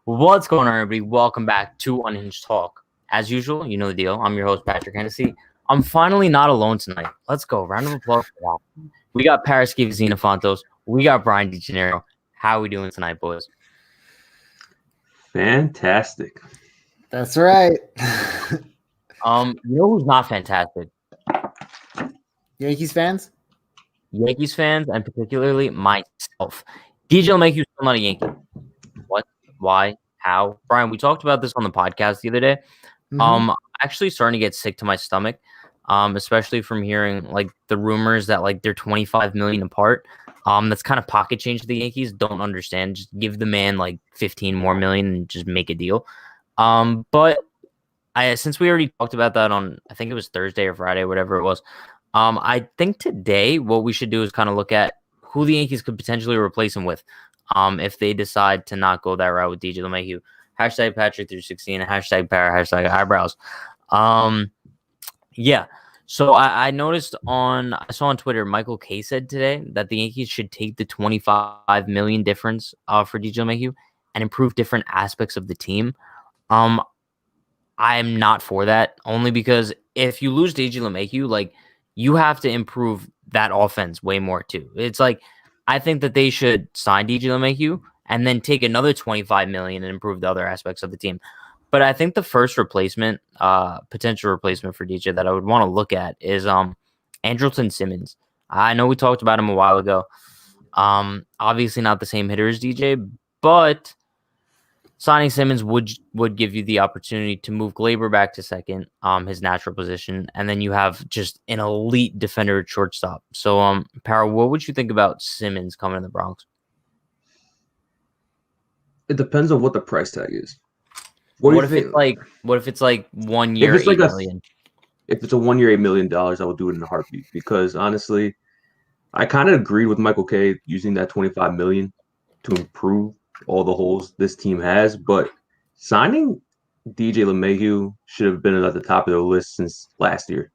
What's going on, everybody? Welcome back to Unhinged Talk. As usual, you know the deal. I'm your host, Patrick Hennessy. I'm finally not alone tonight. Let's go. Round of applause for that. We got Paris Xenofontos. We got Brian DeGennaro. How are we doing tonight, boys? Fantastic. That's right. You know who's not fantastic? Yankees fans? Yankees fans, and particularly myself. DJ LeMahieu still not a Yankee. What? Why? How? Brian, we talked about this on the podcast the other day. I'm actually starting to get sick to my stomach, especially from hearing like the rumors that like they're 25 million apart. That's kind of pocket change to the Yankees. Don't understand. Just give the man like 15 more million and just make a deal. But since we already talked about that on, I think it was Thursday or Friday, whatever it was. I think today what we should do is kind of look at who the Yankees could potentially replace him with. If they decide to not go that route with DJ LeMahieu. Hashtag Patrick316, hashtag para, hashtag eyebrows. Yeah. So I noticed I saw on Twitter, Michael K said today that the Yankees should take the 25 million difference for DJ LeMahieu and improve different aspects of the team. I'm not for that, only because if you lose DJ LeMahieu, like you have to improve that offense way more too. It's like I think that they should sign DJ LeMahieu and then take another 25 million and improve the other aspects of the team. But I think the first replacement, potential replacement for DJ that I would want to look at is Andrelton Simmons. I know we talked about him a while ago. Obviously not the same hitter as DJ, but signing Simmons would give you the opportunity to move Gleyber back to second, his natural position, and then you have just an elite defender at shortstop. So, Para, what would you think about Simmons coming to the Bronx? It depends on what the price tag is. What if it's like 1 year, $8 million? If it's a 1 year, $8 million, I would do it in a heartbeat because honestly, I kind of agreed with Michael K using that 25 million to improve all the holes this team has, but signing DJ LeMahieu should have been at the top of the list since last year.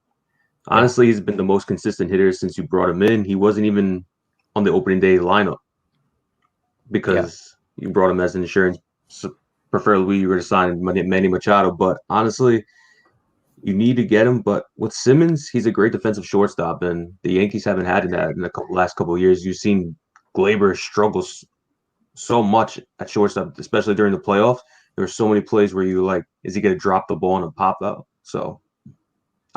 Honestly, he's been the most consistent hitter since you brought him in. He wasn't even on the opening day lineup because you brought him as an insurance. So preferably you were to sign Manny Machado, but honestly, you need to get him. But with Simmons, he's a great defensive shortstop, and the Yankees haven't had that in the last couple of years. You've seen Gleyber struggles so much at shortstop, especially during the playoffs. There were so many plays where you like, is he going to drop the ball and pop out? So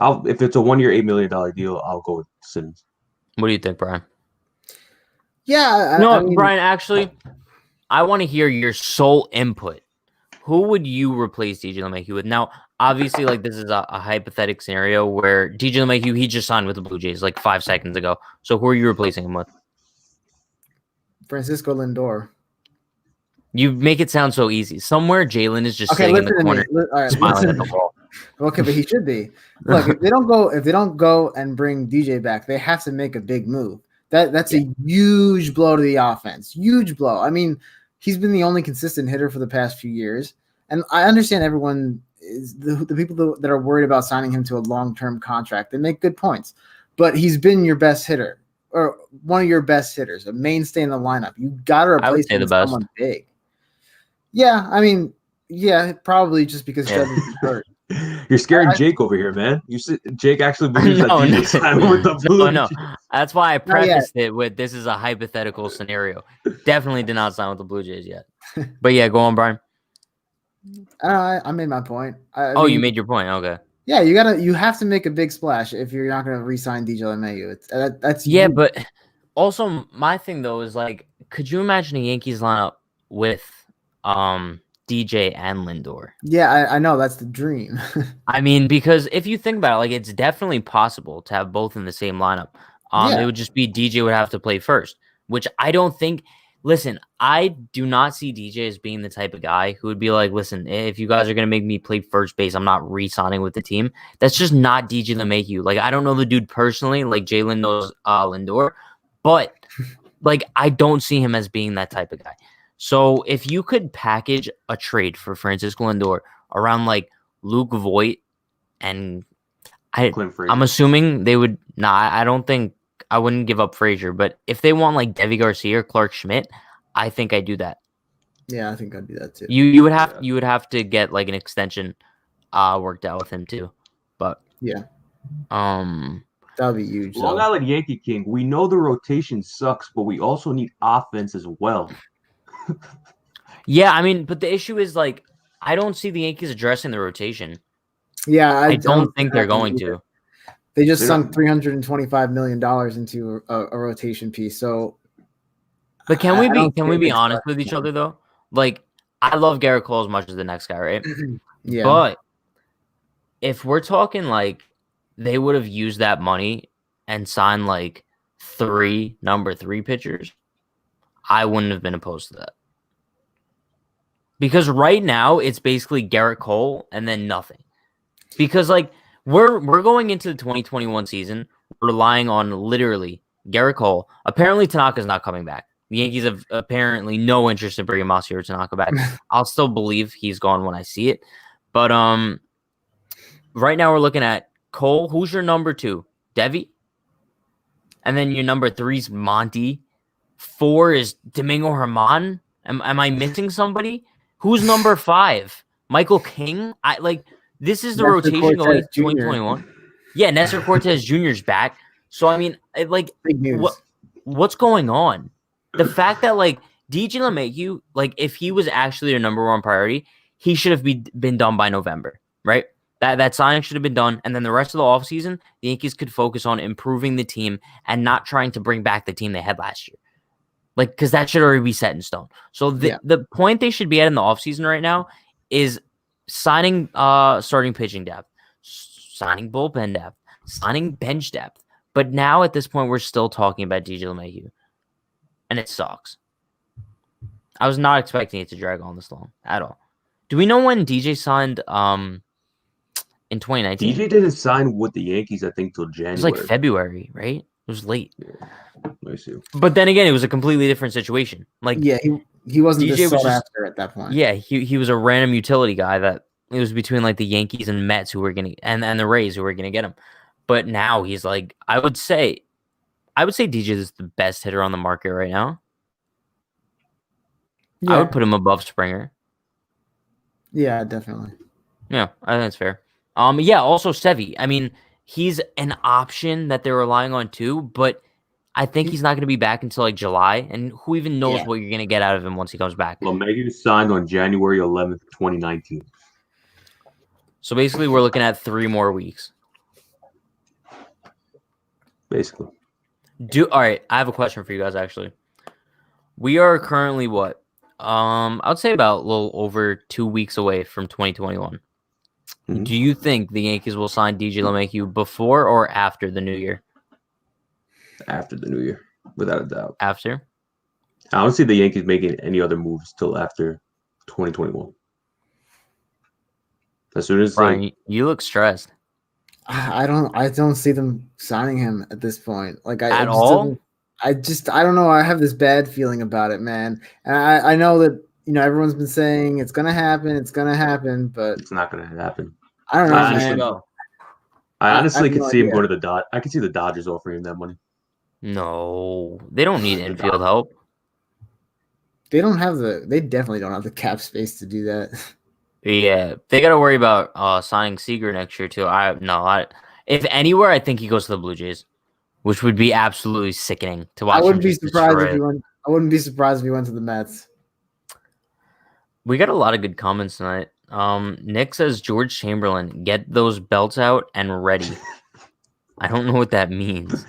If it's a 1 year, $8 million deal, I'll go with Simmons. What do you think, Brian? Yeah, No, I mean, Brian. Actually, I want to hear your sole input. Who would you replace DJ LeMahieu with? Now, obviously, like this is a hypothetical scenario where DJ LeMahieu he just signed with the Blue Jays like 5 seconds ago. So who are you replacing him with? Francisco Lindor. You make it sound so easy. Somewhere Jalen is just sitting in the corner, All right, smiling listen at the to me. wall. Okay, but he should be. Look, if they don't go and bring DJ back, they have to make a big move. That's a huge blow to the offense. Huge blow. I mean, he's been the only consistent hitter for the past few years, and I understand everyone is the people that are worried about signing him to a long-term contract. They make good points, but he's been your best hitter or one of your best hitters, a mainstay in the lineup. You got to I would replace say him the with best. someone big. Yeah, I mean, yeah, probably just because Devin's hurt. You're scaring Jake over here, man. Jake actually believes that No, DJ signed with the Blue no. Jays. That's why I Not yet. prefaced it with this is a hypothetical scenario. Definitely did not sign with the Blue Jays yet. But yeah, go on, Brian. I made my point. I You mean, made your point. Okay. yeah, you have to make a big splash if you're not going to re-sign DJ LeMahieu. That's Yeah, huge. but also my thing though is like, could you imagine a Yankees lineup with DJ and Lindor? Yeah, I know that's the dream. I mean, because if you think about it, like it's definitely possible to have both in the same lineup. It would just be DJ would have to play first, which I don't think. Listen, I do not see DJ as being the type of guy who would be like, listen, if you guys are going to make me play first base, I'm not re-signing with the team. That's just not DJ LeMahieu. Like, I don't know the dude personally, like Jalen knows Lindor, but like I don't see him as being that type of guy. So if you could package a trade for Francisco Lindor around like Luke Voigt and I'm assuming they would I don't think I wouldn't give up Frazier, but if they want like Devi Garcia or Clark Schmidt, I think I'd do that. Yeah, I think I'd do that too. You would have to get like an extension worked out with him too. But yeah. That would be huge. Long Island Yankee King, we know the rotation sucks, but we also need offense as well. Yeah, I mean, but the issue is like I don't see the Yankees addressing the rotation. Yeah, I don't think they're going to. They just sunk $325 million into a rotation piece. So, but can we be honest with each other though? Like, I love Garrett Cole as much as the next guy, right? Yeah. But if we're talking like they would have used that money and signed like 3 number 3 pitchers, I wouldn't have been opposed to that. Because right now it's basically Garrett Cole and then nothing. Because like we're going into the 2021 season relying on literally Garrett Cole. Apparently Tanaka's not coming back. The Yankees have apparently no interest in bringing Masahiro Tanaka back. I'll still believe he's gone when I see it. But right now we're looking at Cole. Who's your number 2? Devi. And then your number 3 is Monty. 4 is Domingo Herman. Am I missing somebody? Who's number 5? Michael King? This is the Nestor rotation going Cortez into 2021. Yeah, Nestor Cortez Jr.'s back. So I mean, big news. What's going on? The fact that like DJ LeMahieu, like if he was actually your number 1 priority, he should have been done by November, right? That signing should have been done, and then the rest of the offseason, the Yankees could focus on improving the team and not trying to bring back the team they had last year. Like, because that should already be set in stone. So the point they should be at in the offseason right now is signing starting pitching depth, signing bullpen depth, signing bench depth. But now at this point, we're still talking about DJ LeMahieu. And it sucks. I was not expecting it to drag on this long at all. Do we know when DJ signed in 2019? DJ didn't sign with the Yankees, I think, till January. It was like February, right? It was late. Yeah. I see. But then again, it was a completely different situation. Like, yeah, he wasn't DJ just was sought just, after at that point. Yeah, he was a random utility guy that it was between like the Yankees and Mets who were gonna and the Rays who were gonna get him. But now he's like, I would say DJ is the best hitter on the market right now. Yeah. I would put him above Springer. Yeah, definitely. Yeah, I think that's fair. Yeah, also Sevy. I mean, he's an option that they're relying on too, but I think he's not going to be back until like July, and who even knows what you're going to get out of him once he comes back. LeMahieu signed on January 11th, 2019. So basically, we're looking at 3 more weeks. basically. All right, I have a question for you guys. Actually, we are currently what? I'd say about a little over 2 weeks away from 2021. Mhm. Do you think the Yankees will sign DJ LeMahieu before or after the new year? After the new year, without a doubt. After. I don't see the Yankees making any other moves till after 2021. As soon as Brian, you look stressed. I don't see them signing him at this point. Like At all? I don't know. I have this bad feeling about it, man. And I know that everyone's been saying it's gonna happen, but it's not going to happen. I don't know, I man. Go. I honestly have could no see him idea. going to the Dodgers. I could see the Dodgers offering him that money. No, they don't need The infield Dodgers. help. They definitely don't have the cap space to do that. Yeah, they got to worry about signing Seager next year too. If anywhere, I think he goes to the Blue Jays, which would be absolutely sickening to watch him just destroy it. I wouldn't be surprised if he went to the Mets. We got a lot of good comments tonight. Nick says George Chamberlain, get those belts out and ready. I don't know what that means.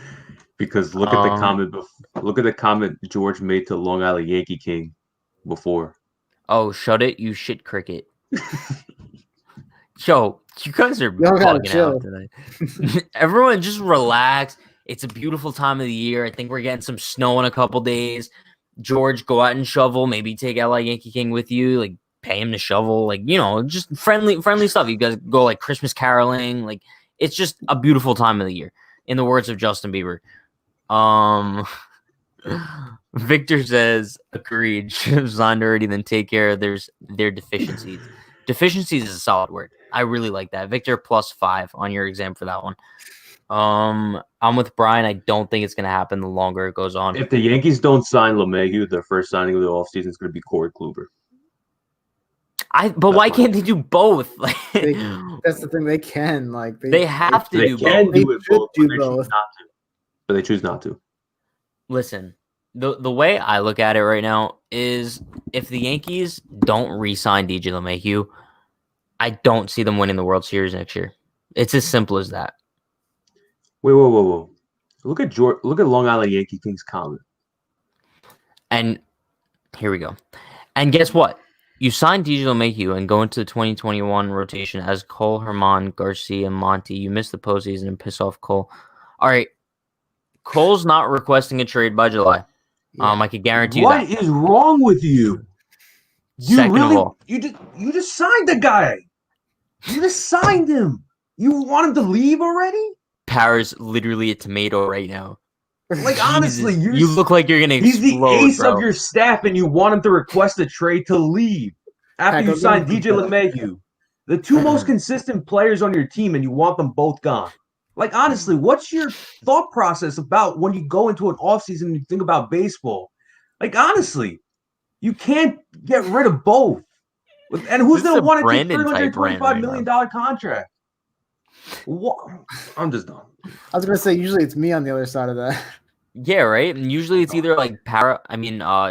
Because look at the comment. Look at the comment George made to Long Island Yankee King before. Oh, shut it, you shit cricket. Yo, you guys are Y'all gotta bugging chill. out tonight. Everyone just relax. It's a beautiful time of the year. I think we're getting some snow in a couple days. George, go out and shovel. Maybe take LA Yankee King with you. Like, pay him to shovel. Like, just friendly stuff. You guys go like Christmas caroling. Like, it's just a beautiful time of the year. In the words of Justin Bieber. Victor says, agreed. Should have signed already, then take care of their deficiencies. Deficiencies is a solid word. I really like that. Victor +5 on your exam for that one. I'm with Brian. I don't think it's going to happen the longer it goes on. If the Yankees don't sign LeMahieu, their first signing of the offseason is going to be Corey Kluber. Why can't they do both? That's the thing. They can. They have to do both. They can do it both, do but they both. choose not to. But they choose not to. Listen, the way I look at it right now is if the Yankees don't re-sign DJ LeMahieu, I don't see them winning the World Series next year. It's as simple as that. Wait, whoa. Look at Long Island Yankee King's comment. And here we go. And guess what? You sign DJ LeMahieu and go into the 2021 rotation as Cole, Herman, Garcia, Monty. You miss the postseason and piss off Cole. All right. Cole's not requesting a trade by July. Yeah. I could guarantee What is wrong with you? Second of all, you just signed the guy. You just signed him. You want him to leave already? Parra's literally a tomato right now. Like, honestly, you look like you're gonna explode. He's the ace of your staff, and you want him to request a trade to leave after you signed DJ LeMahieu, the two most consistent players on your team, and you want them both gone. Like, honestly, what's your thought process about when you go into an offseason and you think about baseball? Like, honestly, you can't get rid of both. And who's going to want to take $325 million contract? What? I'm just done. I was going to say, usually it's me on the other side of that. Yeah, right? And usually it's either like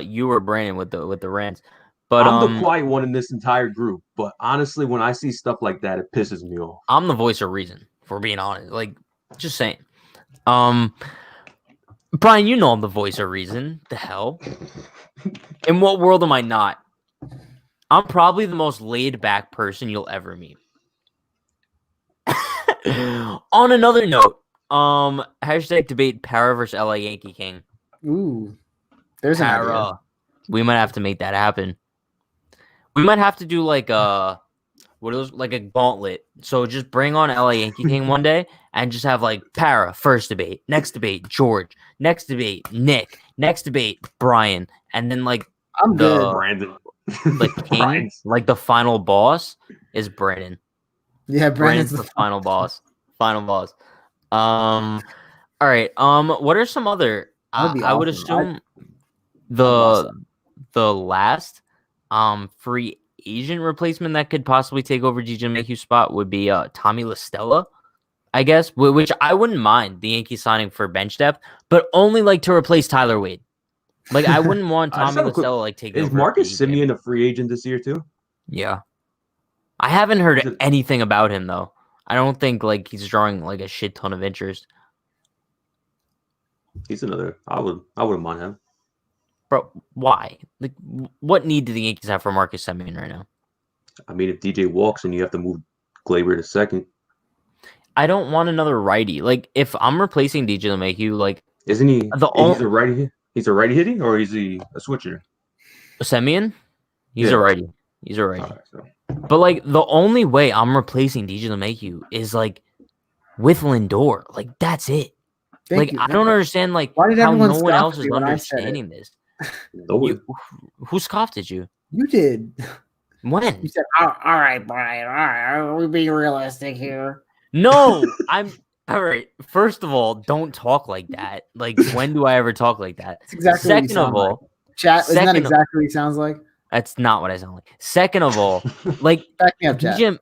you or Brandon with the rants. But I'm the quiet one in this entire group. But honestly, when I see stuff like that, it pisses me off. I'm the voice of reason. For being honest, like, just saying. Brian, you know I'm the voice of reason. The hell? In what world am I not? I'm probably the most laid back person you'll ever meet. On another note, hashtag debate Parra versus LA Yankee King. Ooh, there's an idea. We might have to make that happen. We might have to do like a gauntlet. So just bring on LA Yankee King one day and just have like Parra, first debate, next debate, George, next debate, Nick, next debate, Brian, and then like Brandon. Like King, like the final boss is Brandon. Yeah, Brandon's the final boss. Final boss. All right. What are some other I would assume the last free agent replacement that could possibly take over DJ LeMahieu's spot would be Tommy La Stella, I guess, which I wouldn't mind the Yankees signing for bench depth, but only like to replace Tyler Wade. Like I wouldn't want Tommy La Stella like taking over. Is Marcus Semien a free agent this year too? Yeah. I haven't heard anything about him though. I don't think like he's drawing like a shit ton of interest. He's another. I wouldn't mind him. Bro, why? Like, what need do the Yankees have for Marcus Semien right now? I mean, if DJ walks and you have to move Glaber to second, I don't want another righty. Like, if I'm replacing DJ LeMahieu, like, isn't he? the He's a righty. He's a righty hitting, or is he a switcher? Semien, he's Yeah. a righty. He's a righty. All right, so. But like, the only way I'm replacing DJ LeMahieu is like with Lindor. Like, that's it. Thank you. I don't understand like Why did how everyone no one scoff else at is me when I said it? understanding this. No one. Who scoffed at you? You did. When? You said, all right, Brian. All right, we're being realistic here. No, I'm all right. First of all, don't talk like that. Like, when do I ever talk like that? That's exactly what you Second sound of all, like. Chat, isn't that second- exactly what he sounds like? that's not what I sound like. Second of all, like Back me up, chat. DJ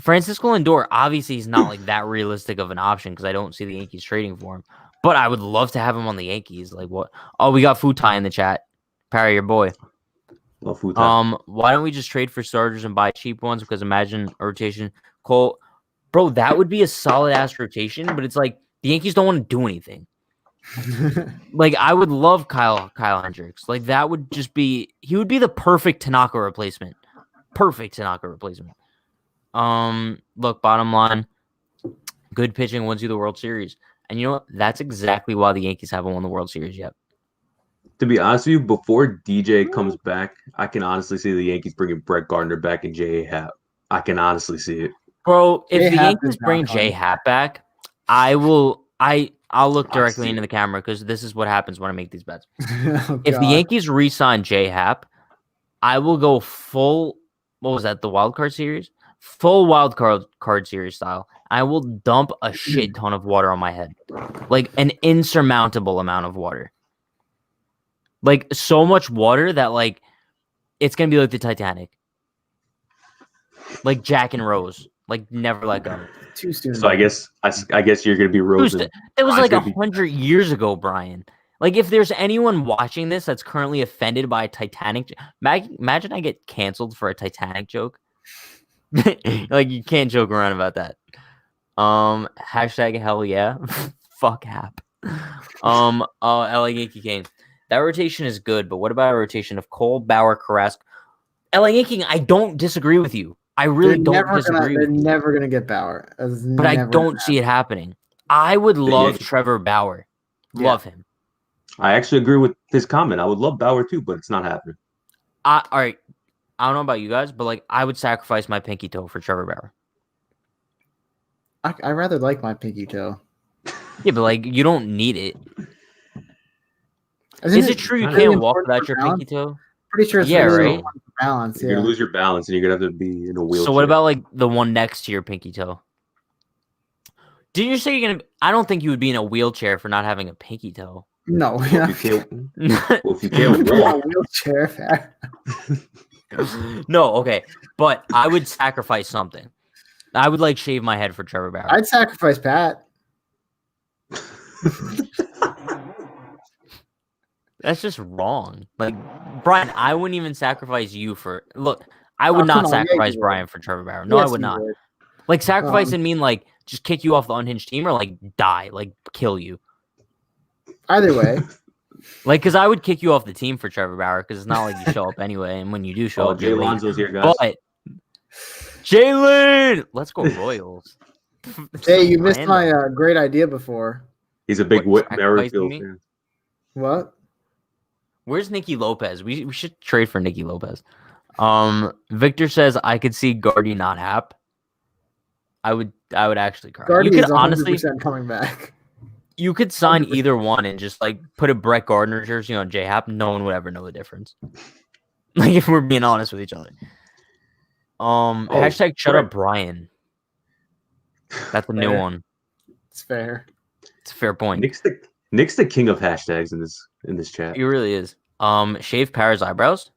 Francisco Lindor, obviously he's not like that realistic of an option because I don't see the Yankees trading for him. But I would love to have him on the Yankees. Like, what? Oh, we got Futai in the chat. Parry, your boy. Well, Futai. Why don't we just trade for starters and buy cheap ones? Because imagine a rotation. Cole, bro, that would be a solid ass rotation. But it's like the Yankees don't want to do anything. Like, I would love Kyle Hendricks. Like, that would just be. He would be the perfect Tanaka replacement. Perfect Tanaka replacement. Look, bottom line, good pitching wins you the World Series. And you know what? That's exactly why the Yankees haven't won the World Series yet. To be honest with you, before DJ comes back, I can honestly see the Yankees bringing Brett Gardner back and J.A. Happ. I can honestly see it. Bro, if the J-Happ Yankees is bring not J funny. Happ back, I'll look directly see into it. the camera because this is what happens when I make these bets. Oh, If the God. Yankees re-sign J Happ, I will go full. What was that? The wild card series, full wild card series style. I will dump a shit ton of water on my head, like an insurmountable amount of water. Like, so much water that like it's gonna be like the Titanic, like Jack and Rose, like never let go. Too soon. So I guess you're gonna be Rosen. It was Mine's like gonna be- 100 years ago, Brian. Like, if there's anyone watching this that's currently offended by a Titanic, imagine I get canceled for a Titanic joke. Like, you can't joke around about that. Hashtag hell yeah. Fuck Hap. LA Yankee game. That rotation is good, but what about a rotation of Cole, Bauer, Carrasco? LA Yankee, I don't disagree with you. I really don't disagree They're with you. never gonna get Bauer. But I don't see it happening. I would love Yankees- Trevor Bauer. Love him. I actually agree with his comment. I would love Bauer too, but it's not happening. All right. I don't know about you guys, but like, I would sacrifice my pinky toe for Trevor Bauer. I rather like my pinky toe. Yeah, but like, you don't need it. Isn't Is it true you really can't walk important without for your balance? pinky toe? Pretty sure it's Yeah, really right? important for balance. You're Yeah. gonna lose your balance, and you're gonna have to be in a wheelchair. So what about like the one next to your pinky toe? Did you say you're gonna? I don't think you would be in a wheelchair for not having a pinky toe. No, Well, yeah. if you can't, well, if you can't a walk, wheelchair. No, okay, but I would sacrifice something. I would like shave my head for Trevor Bauer. I'd sacrifice Pat. That's just wrong. Like, Brian, I wouldn't even sacrifice you for. Look, I would Oh, not come on, yeah, sacrifice you would. Brian for Trevor Bauer. No, I Yes, would you not. would. Like, sacrificing mean like just kick you off the unhinged team or like die, like kill you. Either way, Like, because I would kick you off the team for Trevor Bauer because it's not like you show up anyway, and when you do show oh, up, Jay you're late. Lonzo's here, guys. But Jalen, let's go Royals. hey, you missed Random. my great idea before. He's a big What, Whit Merrifield sacrificing me? fan. What? Where's Nicky Lopez? We should trade for Nicky Lopez. Victor says I could see Gardy not Hap. I would actually cry. Gardy You is could 100% honestly, coming back. you could sign 100%. either one and just like put a Brett Gardner jersey on J Hap. No one would ever know the difference. Like, if we're being honest with each other. Hashtag shut up Brian. That's a new Fair. one. It's fair. It's a fair point. Nick's the king of hashtags in this chat. He really is. Shave Para's eyebrows.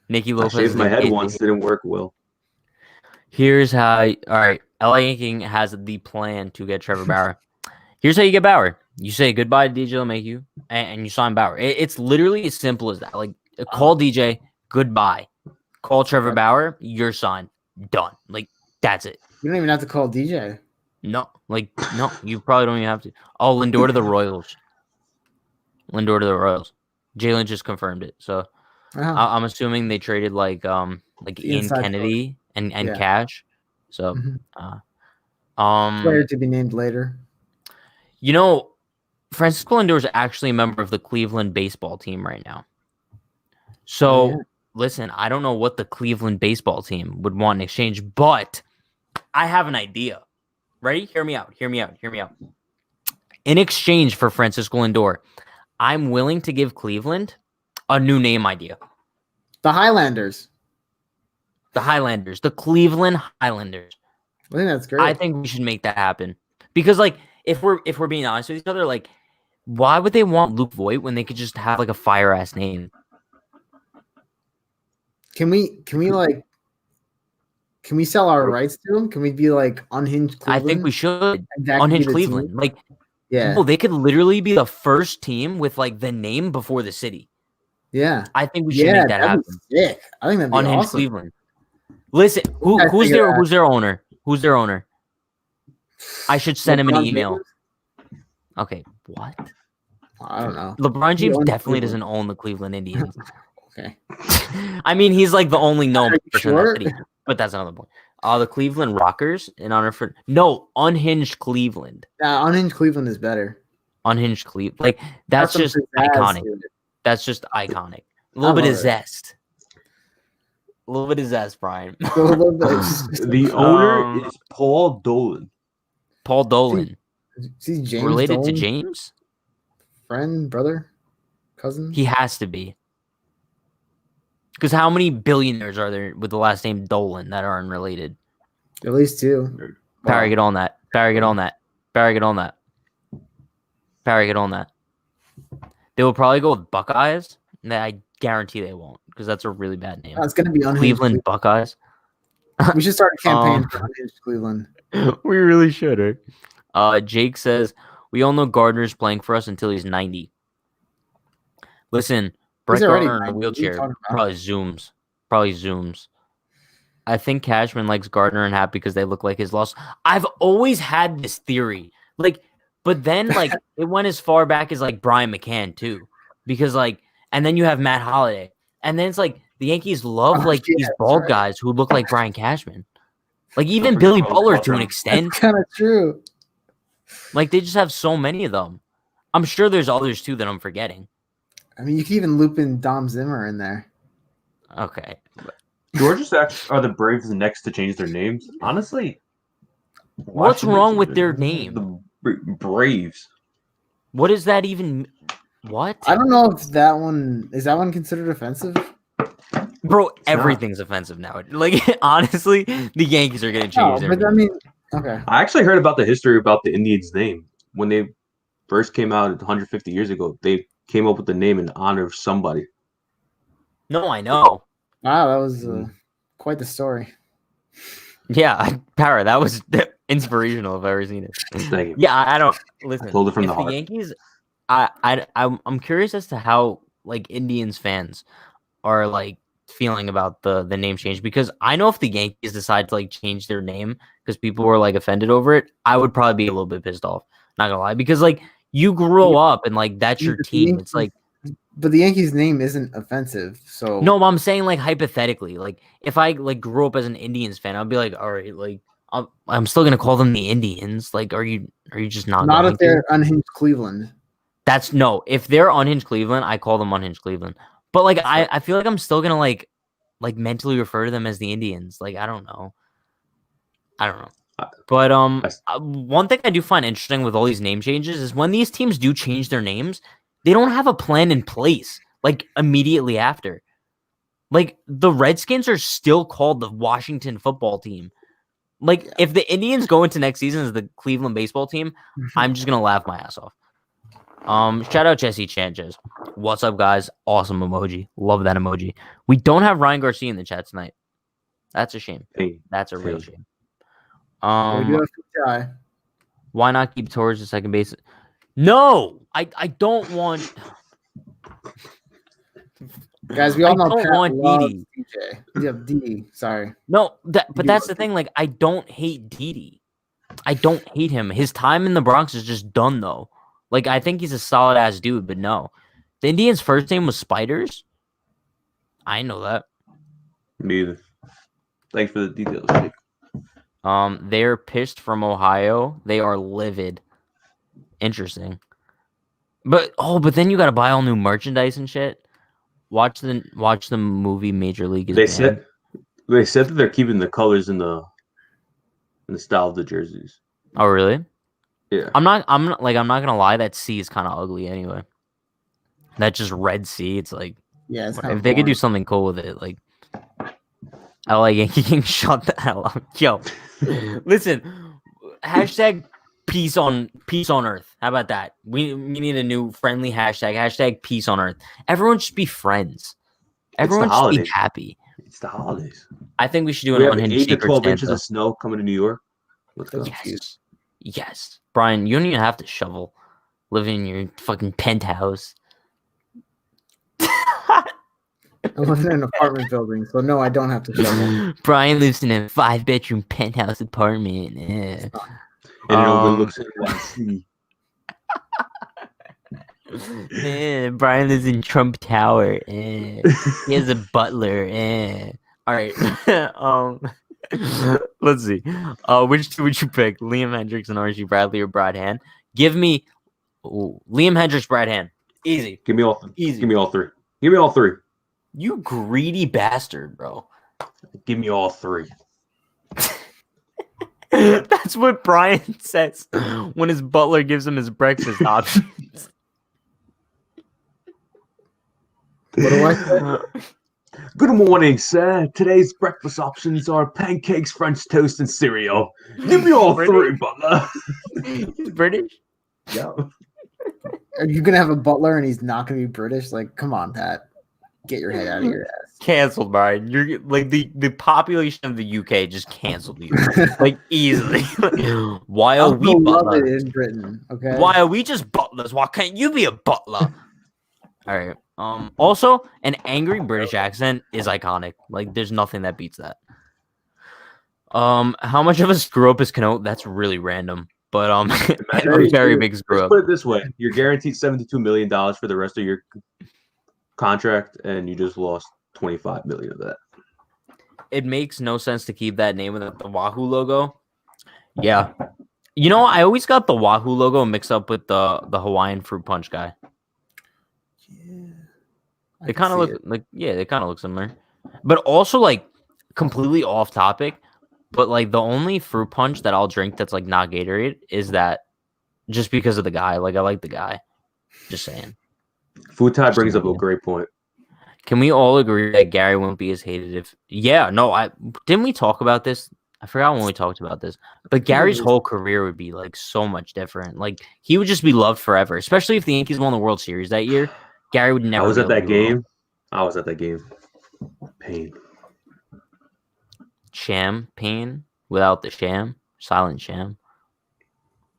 Nicky I Lopez. shaved my head is- once, didn't work well. Here's how. All right, LA Yanking has the plan to get Trevor Bauer. Here's how you get Bauer. You say goodbye to DJ LeMahieu, and you sign Bauer. It's literally as simple as that. Like, call DJ, goodbye. Call Trevor Bauer, you're signed. Done. Like, that's it. You don't even have to call DJ. No, you probably don't even have to. Oh, Lindor to the Royals. Lindor to the Royals. Jalen just confirmed it. So I'm assuming they traded like The Ian inside Kennedy and Yeah. Cash. So player to be named later. you know, Francisco Lindor is actually a member of the Cleveland baseball team right now. So listen, I don't know what the Cleveland baseball team would want in exchange, but I have an idea. Ready? Hear me out. In exchange for Francisco Lindor, I'm willing to give Cleveland a new name idea. The Highlanders. The Cleveland Highlanders. I think that's great. I think we should make that happen. Because like if we're being honest with each other, like why would they want Luke Voigt when they could just have like a fire ass name? Can we sell our rights to him? Can we be like Unhinged Cleveland? I think we should. Unhinged Cleveland. Team? Like yeah. No, they could literally be the first team with like the name before the city. Yeah. I think we should make that happen. Sick. I think that'd be Unhinged awesome. Cleveland. Listen, who's their owner? Who's their owner? I should send him an email. James? Okay, what? I don't know. LeBron James definitely doesn't own the Cleveland Indians. Okay. I mean, he's like the only known person in sure? that city, but that's another point. The Cleveland Rockers in honor for Unhinged Cleveland. Unhinged Cleveland is better. Unhinged Cleveland, like that's just iconic. That's just iconic. A little bit of zest. A little bit of zest, Brian. The owner is Paul Dolan. Paul Dolan. See James related Dolan? to James? Friend, brother, cousin? He has to be. Because how many billionaires are there with the last name Dolan that are unrelated? At least 2. Parry, get on that. They will probably go with Buckeyes. I guarantee they won't, because that's a really bad name. It's going to be Unhinged Cleveland Buckeyes. We should start a campaign for Unhinged Cleveland. We really should. Jake says, we all know Gardner's playing for us until he's 90. Listen, Brett Gardner in a wheelchair probably zooms. I think Cashman likes Gardner and Happ because they look like his loss. I've always had this theory. But then it went as far back as Brian McCann too. Because and then you have Matt Holliday. And then it's the Yankees love these bald guys who look like Brian Cashman. Even Billy Butler to an extent. That's kind of true. They just have so many of them. I'm sure there's others too that I'm forgetting. I mean, you can even loop in Dom Zimmer in there. Okay. Georgia are the Braves next to change their names? Honestly, what's wrong with their name? The Braves. What does that even? What? I don't know if that one is considered offensive. Bro, everything's offensive now. Honestly, the Yankees are going to change their name. I mean, okay. I actually heard about the history about the Indians' name when they first came out 150 years ago. They came up with the name in honor of somebody. No, I know. Wow, that was quite the story. Yeah, Para, that was inspirational if I've ever seen it. Thank you. Yeah, I don't listen. I told it from the heart. The Yankees, I'm curious as to how Indians fans are feeling about the name change, because I know if the Yankees decide to change their name because people were offended over it, I would probably be a little bit pissed off. Not gonna lie, because you grow up and that's your team. It's but the Yankees name isn't offensive. So no, I'm saying hypothetically, if I grew up as an Indians fan, I'd be all right, I'm still gonna call them the Indians. Are you just not if they're Unhinged Cleveland? That's no. If they're Unhinged Cleveland, I call them Unhinged Cleveland. But I feel I'm still gonna mentally refer to them as the Indians. I don't know. But one thing I do find interesting with all these name changes is when these teams do change their names, they don't have a plan in place immediately after. The Redskins are still called the Washington football team. If the Indians go into next season as the Cleveland baseball team, I'm just gonna laugh my ass off. Shout out Jesse Sanchez. What's up, guys? Awesome emoji. Love that emoji. We don't have Ryan Garcia in the chat tonight. That's a shame. That's a real shame. Why not keep Torres the second base? No, I don't want. Guys, we all know I don't want Didi. Yeah, Didi. Sorry. No, but that's the thing. I don't hate Didi. I don't hate him. His time in the Bronx is just done though. Like I think he's a solid ass dude, but no. The Indians' first name was Spiders. I know that. Me either. Thanks for the details, Jake. They're pissed from Ohio. They are livid. Interesting. But then you gotta buy all new merchandise and shit. Watch the movie Major League is Banned. They said that they're keeping the colors in the style of the jerseys. Oh really? Yeah. I'm not gonna lie, that C is kind of ugly anyway. That just red C, it's like Yeah, it's if they could do something cool with it, like LA Yankee King, shut the hell up. Yo. Listen, hashtag peace on earth. How about that? We need a new friendly hashtag. Hashtag peace on earth. Everyone should be friends. Everyone should be happy. It's the holidays. I think we should do an Unhinged 8 to 12 Stanza. inches of snow coming to New York. Let's go. Yes. Brian, you don't even have to shovel. Living in your fucking penthouse. I live in an apartment building, so no, I don't have to shovel. Brian lives in a 5-bedroom penthouse apartment. Yeah. And it overlooks NYC. Brian lives in Trump Tower. He has a butler. All right. Let's see. Which two would you pick? Liam Hendricks and R.G. Bradley or Brad Hand? Give me Liam Hendricks, Brad Hand. Easy. Give me all. Easy. Give me all three. Give me all three. You greedy bastard, bro. Give me all three. That's what Brian says when his butler gives him his breakfast options. What do I say? Good morning, sir. Today's breakfast options are pancakes, French toast, and cereal. Give me all three, butler. He's British? Yeah. Are you gonna have a butler and he's not gonna be British? Like, come on, Pat. Get your head out of your ass. Canceled, Brian. You're like the population of the UK just canceled you, like easily. Why are we butlers in Britain? Okay. Why are we just butlers? Why can't you be a butler? All right. Also, an angry British accent is iconic. Like, there's nothing that beats that. How much of a screw up is Canote? That's really random. But a very big screw up. Put it this way: you're guaranteed $72 million for the rest of your contract, and you just lost $25 million of that. It makes no sense to keep that name without the Wahoo logo. Yeah, I always got the Wahoo logo mixed up with the Hawaiian fruit punch guy. Yeah, they kind of look like they kind of look similar, but also like completely off topic. But like the only fruit punch that I'll drink that's like not Gatorade is that, just because of the guy. Like I like the guy. Just saying. Food Tide brings up a great point. Can we all agree that Gary won't be as hated if? Yeah, no. Didn't we talk about this? I forgot when we talked about this. But Gary's whole career would be like so much different. Like he would just be loved forever. Especially if the Yankees won the World Series that year. Gary would never. I was at that game. Pain. Champagne without the sham. Silent sham.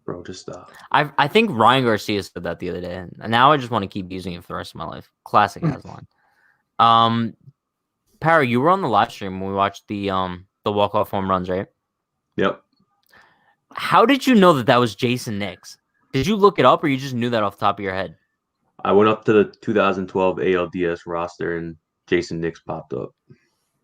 Bro, just stop. I think Ryan Garcia said that the other day, and now I just want to keep using it for the rest of my life. Classic ass line. Parra, you were on the live stream when we watched the walk-off home runs, right? Yep. How did you know that was Jason Nix? Did you look it up, or you just knew that off the top of your head? I went up to the 2012 ALDS roster, and Jason Nix popped up.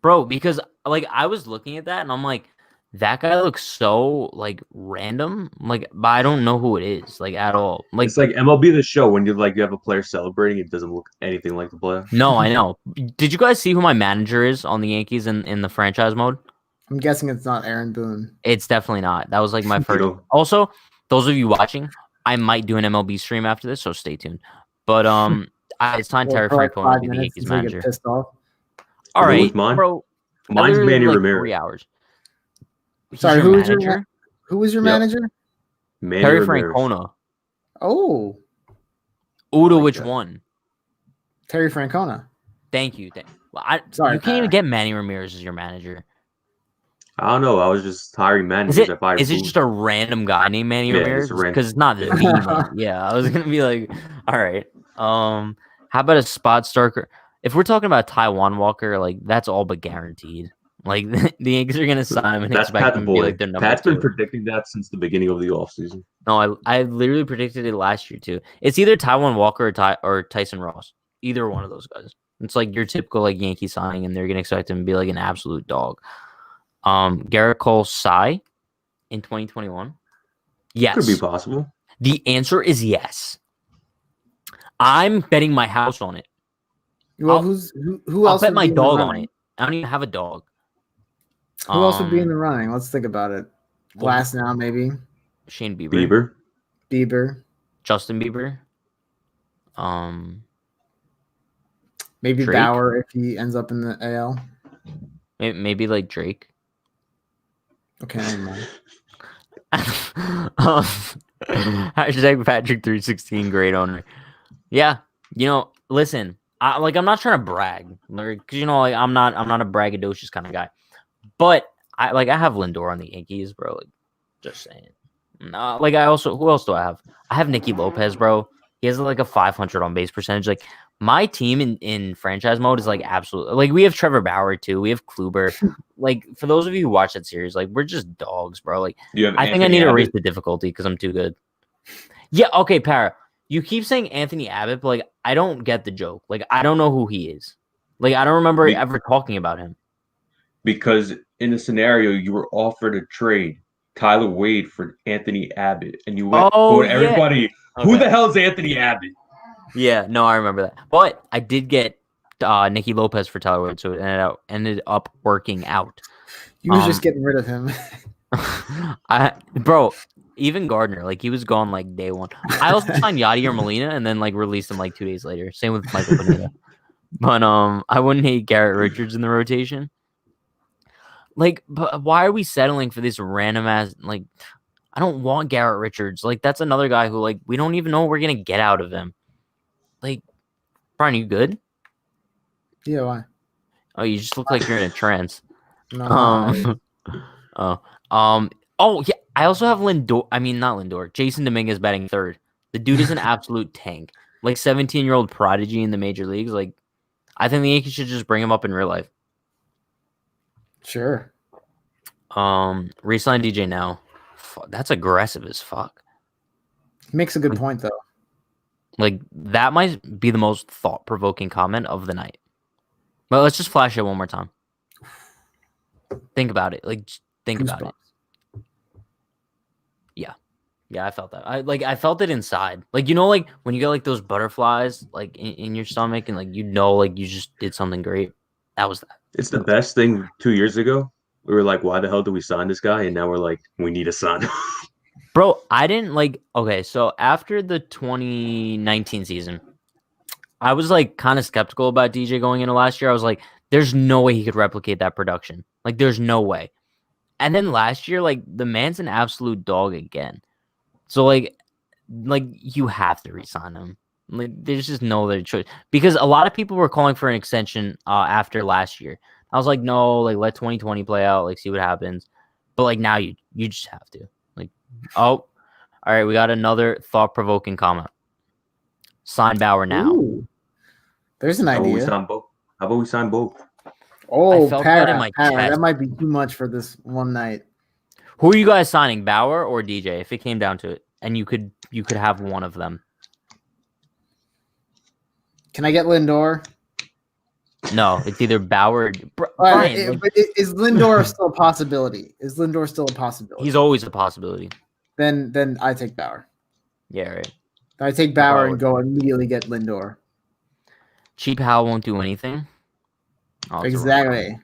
Bro, because like I was looking at that, and I'm like, that guy looks so like random, like, but I don't know who it is, like at all. Like it's like MLB The Show when you have a player celebrating, it doesn't look anything like the player. No, I know. Did you guys see who my manager is on the Yankees in the franchise mode? I'm guessing it's not Aaron Boone. It's definitely not. That was like my first. Also, those of you watching, I might do an MLB stream after this, so stay tuned. But I signed Terry Francona to be the Yankees manager. Pissed off. All right, bro. Mine's Manny like Ramirez. 3 hours. Sorry, who was your manager? Terry Francona. Oh. Udo, which one? Terry Francona. Thank you. Well, Sorry, you can't even get Manny Ramirez as your manager. I don't know. I was just hiring managers. Is it just a random guy named Manny Ramirez? Because it's not the man. Yeah, I was gonna be like, all right. How about a spot starter? If we're talking about Taiwan Walker, like that's all but guaranteed. Like the Yankees are gonna sign him and That's expect Pat's him to be boy. like their number Pat's been two. predicting that since the beginning of the offseason. No, I literally predicted it last year too. It's either Taijuan Walker or Tyson Ross. Either one of those guys. It's like your typical like Yankee signing, and they're gonna expect him to be like an absolute dog. Garrett Cole Cy in 2021. Yes. Could be possible. The answer is yes. I'm betting my house on it. Well, who I'll else bet would my be in the dog on running? it. I don't even have a dog. Who else would be in the running? Let's think about it. Last now, maybe Shane Bieber. Bieber, Justin Bieber. maybe Drake? Bauer if he ends up in the AL. Maybe like Drake. Okay, never mind. Hashtag Patrick316, great owner. Yeah, listen, I'm not trying to brag, because like I'm not a braggadocious kind of guy, but I have Lindor on the Yankees, bro. Like, just saying. Who else do I have? I have Nicky Lopez, bro. He has like a 500 on base percentage. Like my team in franchise mode is like absolutely like we have Trevor Bauer too. We have Kluber. Like for those of you who watch that series, like we're just dogs, bro. Like I think I need to raise the difficulty because I'm too good. Yeah, okay, Para. You keep saying Anthony Abbott, but like I don't get the joke. Like I don't know who he is. Like I don't remember ever talking about him. Because in the scenario you were offered a trade Tyler Wade for Anthony Abbott, and you went everybody. Okay. Who the hell is Anthony Abbott? Yeah, no, I remember that. But I did get Nicky Lopez for Tyler Wade, so it ended up working out. You was just getting rid of him. Bro, even Gardner, like he was gone like day one. I also signed Yadier Molina and then like released him like 2 days later. Same with Michael Pineda. But I wouldn't hate Garrett Richards in the rotation. Like, but why are we settling for this random ass? Like, I don't want Garrett Richards. Like, that's another guy who like we don't even know what we're gonna get out of him. Like, Brian, you good? Yeah, why? Oh, you just look like you're in a trance. No. Oh yeah. I also have Lindor. I mean, not Lindor. Jason Dominguez batting third. The dude is an absolute tank. Like 17-year-old prodigy in the major leagues. Like, I think the Yankees should just bring him up in real life. Sure. Resign DJ now. That's aggressive as fuck. He makes a good point though. Like that might be the most thought-provoking comment of the night. But let's just flash it one more time. Think about it. Like, just think about it. Yeah, I felt that. I felt it inside. Like, like when you get like those butterflies like in your stomach and like like you just did something great. That was that. It's the best thing 2 years ago. We were like, why the hell do we sign this guy? And now we're like, we need a son. Bro, I didn't okay, so after the 2019 season, I was like kind of skeptical about DJ going into last year. I was like, there's no way he could replicate that production. Like, there's no way. And then last year, like, the man's an absolute dog again. So, like you have to re-sign him. Like, there's just no other choice. Because a lot of people were calling for an extension after last year. I was like, no, like, let 2020 play out, like, see what happens. But, like, now you just have to. Like, all right, we got another thought-provoking comment. Sign Bauer now. Ooh. There's an idea. How about we sign both? Oh, I felt that in my chest. That might be too much for this one night. Who are you guys signing, Bauer or DJ? If it came down to it, and you could have one of them. Can I get Lindor? No, it's either Bauer. Brian, but is Lindor still a possibility? Is Lindor still a possibility? He's always a possibility. Then I take Bauer. Yeah, right. I take Bauer and go immediately get Lindor. Cheap Hal won't do anything. Oh, exactly.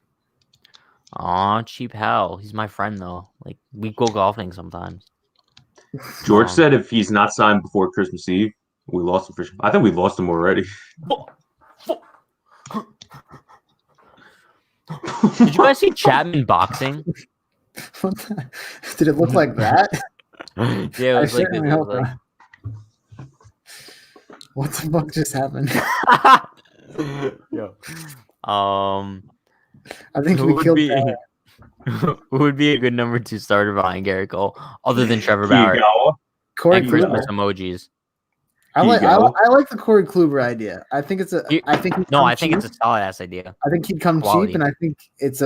Aw, Cheap Hal. He's my friend though. Like, we go golfing sometimes. George said if he's not signed before Christmas Eve, we lost him for sure. I think we lost him already. Did you guys see Chapman boxing? Did it look like that? Yeah, it was like this. What the fuck just happened? Yo. I think we killed that. Who would be a good number 2 starter behind Garrett Cole, other than Trevor Bauer? Corey and Christmas emojis. I Here you like go. I like the Corey Kluber idea. I think it's a. I think he'd No, come I think cheap. it's a solid ass idea. I think he'd come Quality. cheap, and I think it's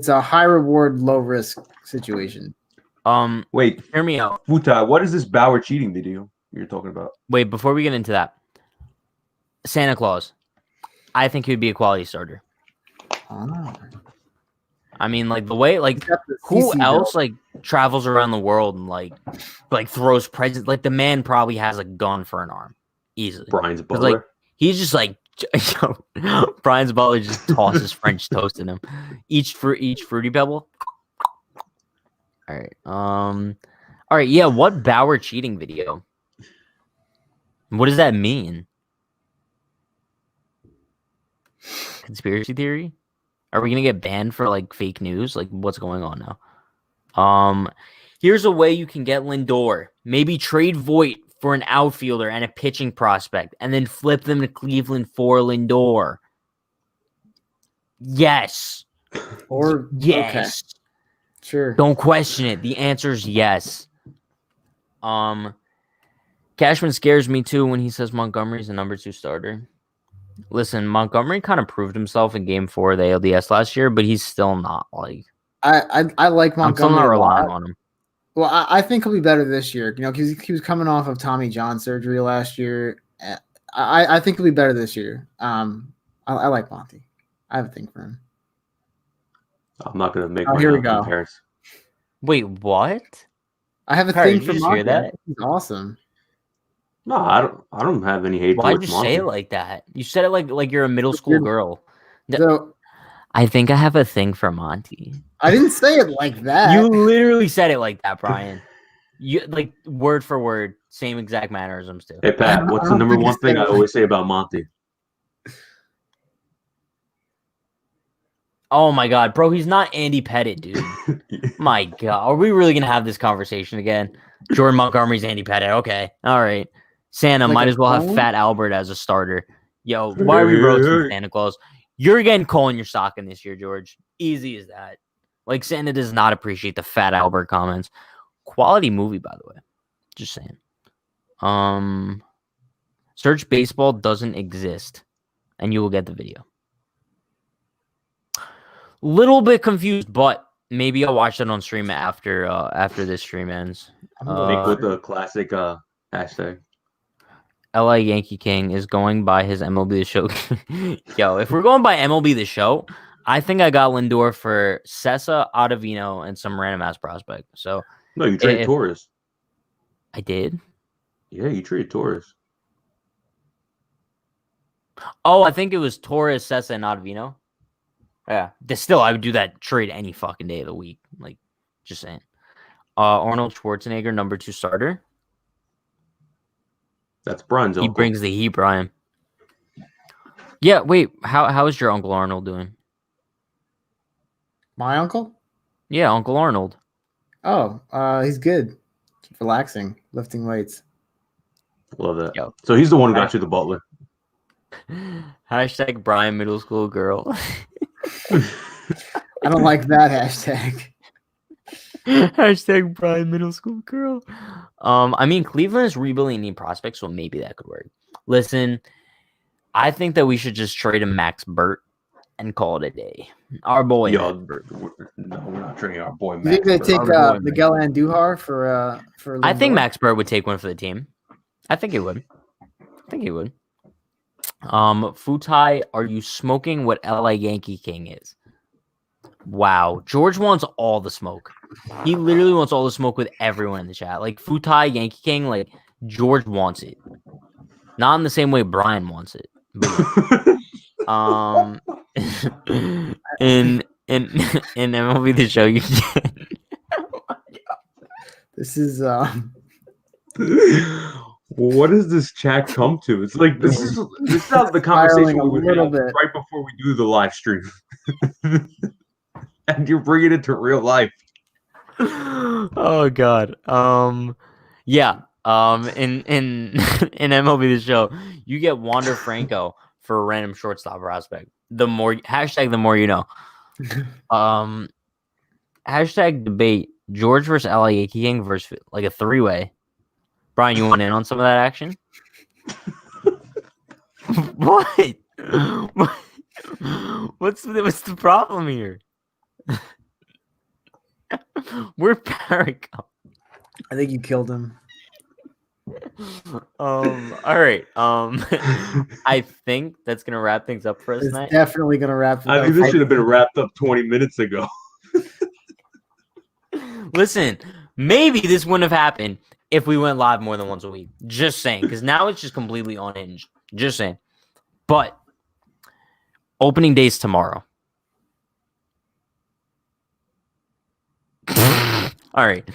a high reward, low risk situation. Wait, Hear me out. Futai, what is this Bauer cheating video you're talking about? Wait, before we get into that, Santa Claus, I think he would be a quality starter. Oh. I mean, like the way, like who else like travels around the world and like throws presents? Like the man probably has a gun for an arm, easily. Brian's Butler. Like he's just like Brian's Butler just tosses French toast in him, each fruity pebble. All right, yeah. What Bauer cheating video? What does that mean? Conspiracy theory? Are we gonna get banned for like fake news? Like what's going on now? Here's a way you can get Lindor. Maybe trade Voit for an outfielder and a pitching prospect, and then flip them to Cleveland for Lindor. Yes. Or yes. Okay. Sure. Don't question it. The answer is yes. Cashman scares me too when he says Montgomery's the number 2 starter. Listen, Montgomery kind of proved himself in Game 4 of the ALDS last year, but he's still not like. I like Montgomery. I'm still not relying on him. Well, I think he'll be better this year. You know, because he was coming off of Tommy John surgery last year. I think he'll be better this year. I like Monty. I have a thing for him. I'm not gonna make. Here we go. Comparison. Wait, what? I have a Harry, thing for did you Monty. hear that? He's awesome. No, I don't have any hate. Why'd you say it like that? You said it like you're a middle school girl. So, I think I have a thing for Monty. I didn't say it like that. You literally said it like that, Brian. You like word for word, same exact mannerisms too. Hey Pat, what's the number one thing I always say about Monty? Oh my god, bro, he's not Andy Pettit, dude. My god, are we really gonna have this conversation again? Jordan Montgomery's Andy Pettit. Okay, all right. Santa Like might as well have Fat Albert as a starter. Yo, why are we roasting Santa Claus? You're getting coal in your stocking this year, George. Easy as that. Like Santa does not appreciate the Fat Albert comments. Quality movie, by the way. Just saying. Search baseball doesn't exist, and you will get the video. Little bit confused, but maybe I'll watch it on stream after this stream ends. Make with the classic hashtag. LA Yankee King is going by his MLB The Show. Yo, if we're going by MLB The Show, I think I got Lindor for Sessa, Ottavino, and some random ass prospect. So no, you traded Torres. I did. Yeah, you traded Torres. Oh, I think it was Torres, Sessa, and Ottavino. Yeah, still, I would do that trade any fucking day of the week. Like, just saying. Arnold Schwarzenegger, number 2 starter. That's Brian's uncle. He brings the heat, Brian. Yeah, wait. How is your Uncle Arnold doing? My uncle? Yeah, Uncle Arnold. Oh, he's good. Keep relaxing, lifting weights. Love that. Yo. So he's the one who got you the Butler. Hashtag Brian middle school girl. I don't like that hashtag. Hashtag Brian middle school girl. I mean, Cleveland is rebuilding need prospects, so maybe that could work. Listen, I think that we should just trade him Max Burt and call it a day. Our boy. Yo, no, we're not trading our boy Max. You think they take Miguel Andujar for Lindor? I think Max Burt would take one for the team. I think he would. Futai, are you smoking what LA Yankee King is? Wow. George wants all the smoke. He literally wants all the smoke with everyone in the chat. Like Futai, Yankee King, like George wants it. Not in the same way Brian wants it. But, in MLB The Show, you can This is what does this chat come to? It's like this is not the conversation we would have right before we do the live stream. And you're bringing it to real life. Oh god. Yeah. In MLB The Show, you get Wander Franco for a random shortstop prospect. The more you know. Hashtag debate George versus LA Yankee King versus like a 3-way. Brian, you want in on some of that action? What? What? What's the problem here? Where'd Parrot go? I think you killed him. All right. I think that's gonna wrap things up for us It's tonight. definitely gonna wrap it I up. think this should have been wrapped up 20 minutes ago. Listen, maybe this wouldn't have happened if we went live more than once a week. Just saying, because now it's just completely unhinged. Just saying. But opening day's tomorrow. All right.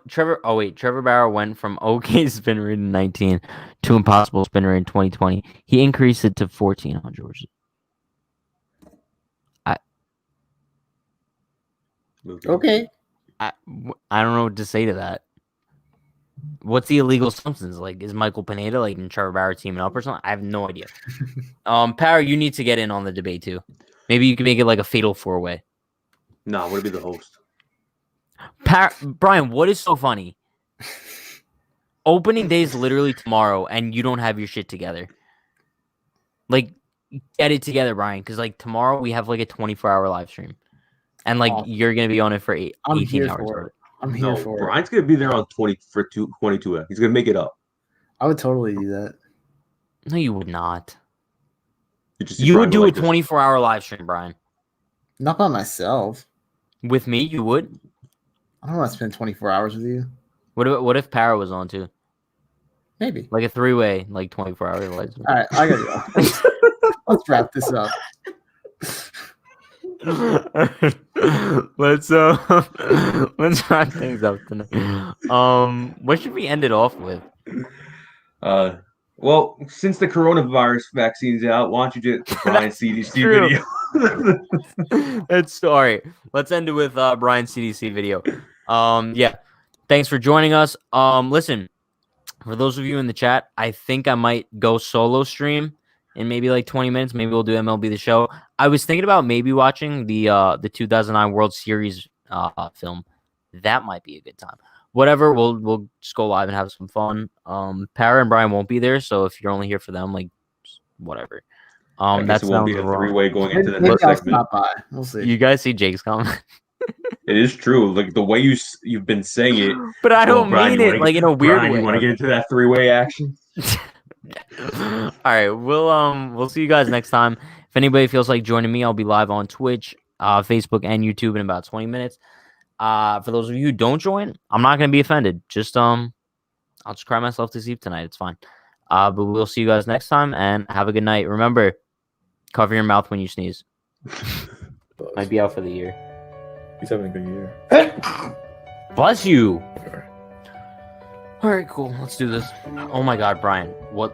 Trevor Bauer went from okay spin rate in 19 to impossible spin rate in 2020. He increased it to 1,400. Okay. I don't know what to say to that. What's the illegal substance? Like, is Michael Pineda like in Trevor Bauer teaming up or something? I have no idea. Power, you need to get in on the debate too. Maybe you can make it like a fatal 4-way. Nah, I want to be the host. Brian, what is so funny? Opening day is literally tomorrow, and you don't have your shit together. Like, get it together, Brian, because like tomorrow we have like a 24-hour live stream, and like you're gonna be on it for 18 hours. For it. I'm here for Brian's gonna be there on 22. He's gonna make it up. I would totally do that. No, you would not. You would do a 24-hour live stream, Brian. Not by myself. With me, you would. I don't want to spend 24 hours with you. What if Para was on too? Maybe. Like a 3-way, like 24-hour live stream. All right, I gotta go. Let's wrap this up. Let's wrap things up tonight. What should we end it off with? Well, since the coronavirus vaccine's out, why don't you get the Brian CDC video? That's all right. Let's end it with Brian CDC video. Yeah. Thanks for joining us. Listen, for those of you in the chat, I think I might go solo stream in maybe like 20 minutes. Maybe we'll do MLB The Show. I was thinking about maybe watching the 2009 World Series film. That might be a good time. Whatever, we'll just go live and have some fun. Para and Brian won't be there, so if you're only here for them, like whatever. That's won't be a 3-way going into the next segment. We'll see. You guys see Jake's comment? It is true. Like the way you've been saying it, but I don't mean it like in a weird way. You want to get into that 3-way action? All right, we'll see you guys next time. If anybody feels like joining me, I'll be live on Twitch, Facebook, and YouTube in about 20 minutes. For those of you who don't join, I'm not gonna be offended. Just I'll just cry myself to sleep tonight. It's fine. But we'll see you guys next time and have a good night. Remember, cover your mouth when you sneeze. Might be out for the year. He's having a good year. Bless you. All right, cool. Let's do this. Oh my God, Brian, what